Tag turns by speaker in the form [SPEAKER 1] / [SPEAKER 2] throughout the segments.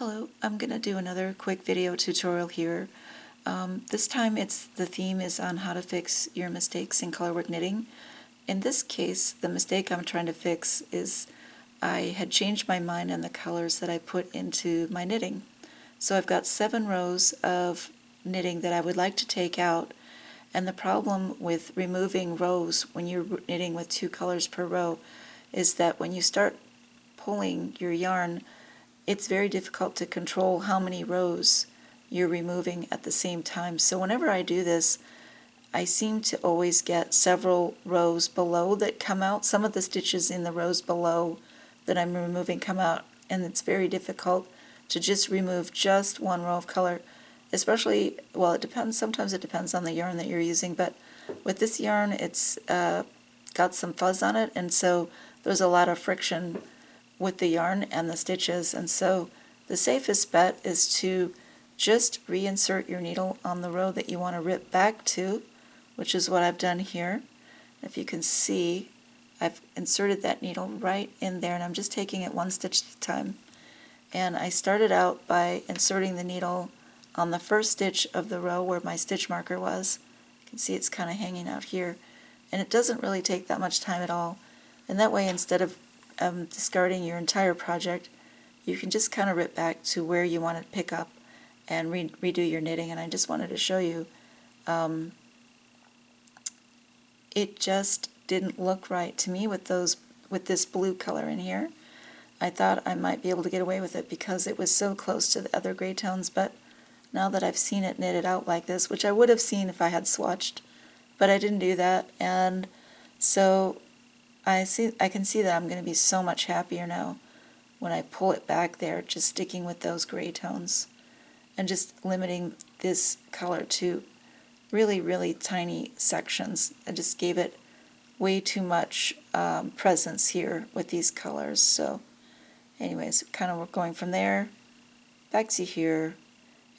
[SPEAKER 1] Hello, I'm going to do another quick video tutorial here. This time the theme is on how to fix your mistakes in colorwork knitting. In this case, the mistake I'm trying to fix is I had changed my mind on the colors that I put into my knitting. So I've got 7 rows of knitting that I would like to take out, and the problem with removing rows when you're knitting with 2 colors per row is that when you start pulling your yarn, it's very difficult to control how many rows you're removing at the same time. So whenever I do this, I seem to always get several rows below that come out. Some of the stitches in the rows below that I'm removing come out, and it's very difficult to just remove just one row of color, especially, well, it depends, sometimes it depends on the yarn that you're using, but with this yarn it's got some fuzz on it, and so there's a lot of friction with the yarn and the stitches, and so the safest bet is to just reinsert your needle on the row that you want to rip back to, which is what I've done here. If you can see, I've inserted that needle right in there, and I'm just taking it one stitch at a time. And I started out by inserting the needle on the first stitch of the row where my stitch marker was. You can see it's kind of hanging out here, and it doesn't really take that much time at all. And that way, instead of discarding your entire project, you can just kind of rip back to where you want to pick up and redo your knitting. And I just wanted to show you, it just didn't look right to me with this blue color in here. I thought I might be able to get away with it because it was so close to the other gray tones, but now that I've seen it knitted out like this, which I would have seen if I had swatched, but I didn't do that, and so I can see that I'm going to be so much happier now when I pull it back there, just sticking with those gray tones and just limiting this color to really, really tiny sections. I just gave it way too much presence here with these colors. So anyways, kind of going from there back to here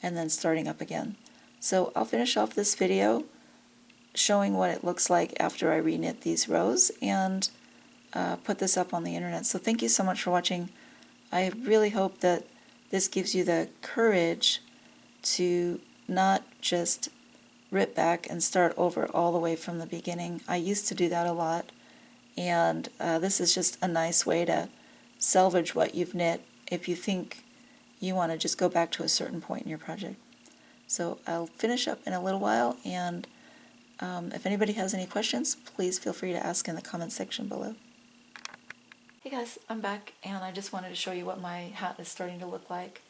[SPEAKER 1] and then starting up again. So I'll finish off this video showing what it looks like after I reknit these rows and put this up on the internet. So thank you so much for watching. I really hope that this gives you the courage to not just rip back and start over all the way from the beginning. I used to do that a lot, and this is just a nice way to salvage what you've knit if you think you want to just go back to a certain point in your project. So I'll finish up in a little while, and if anybody has any questions, please feel free to ask in the comments section below. Hey guys, I'm back, and I just wanted to show you what my hat is starting to look like.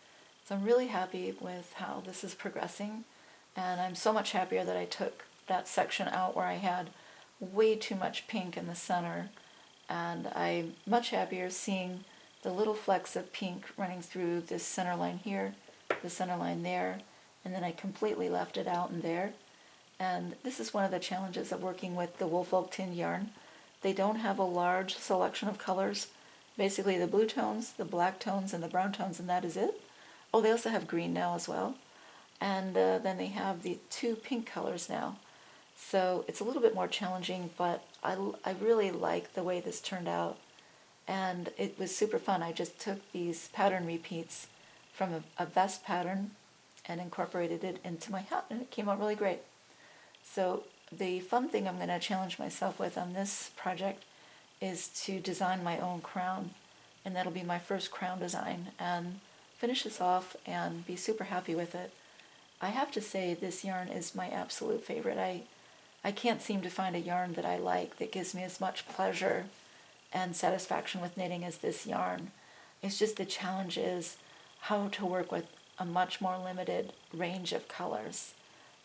[SPEAKER 1] So I'm really happy with how this is progressing, and I'm so much happier that I took that section out where I had way too much pink in the center, and I'm much happier seeing the little flecks of pink running through this center line here, the center line there, and then I completely left it out in there. And this is one of the challenges of working with the Woolfolk Tin yarn. They don't have a large selection of colors. Basically the blue tones, the black tones, and the brown tones, and that is it. Oh, they also have green now as well. And then they have the 2 pink colors now. So it's a little bit more challenging, but I really like the way this turned out. And it was super fun. I just took these pattern repeats from a vest pattern and incorporated it into my hat, and it came out really great. So the fun thing I'm going to challenge myself with on this project is to design my own crown, and that'll be my first crown design, and finish this off and be super happy with it. I have to say this yarn is my absolute favorite. I can't seem to find a yarn that I like that gives me as much pleasure and satisfaction with knitting as this yarn. It's just the challenge is how to work with a much more limited range of colors.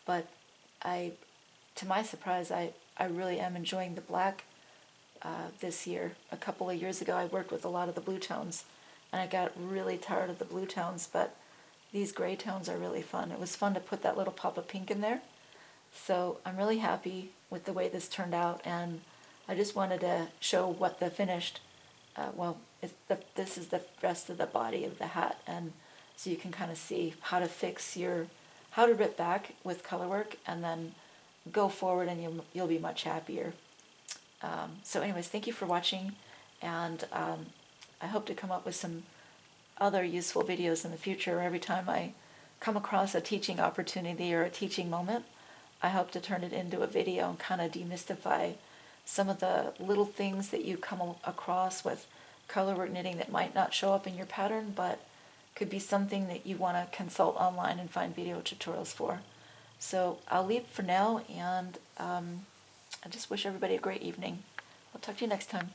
[SPEAKER 1] But to my surprise, I really am enjoying the black this year. A couple of years ago I worked with a lot of the blue tones, and I got really tired of the blue tones, but these gray tones are really fun. It was fun to put that little pop of pink in there. So I'm really happy with the way this turned out, and I just wanted to show what the finished, this is the rest of the body of the hat, and so you can kind of see how to fix how to rip back with Colorwork, and then go forward, and you'll be much happier. So anyways, thank you for watching, and I hope to come up with some other useful videos in the future. Every time I come across a teaching opportunity or a teaching moment, I hope to turn it into a video and kind of demystify some of the little things that you come across with colorwork knitting that might not show up in your pattern, but could be something that you want to consult online and find video tutorials for. So I'll leave for now, and I just wish everybody a great evening. I'll talk to you next time.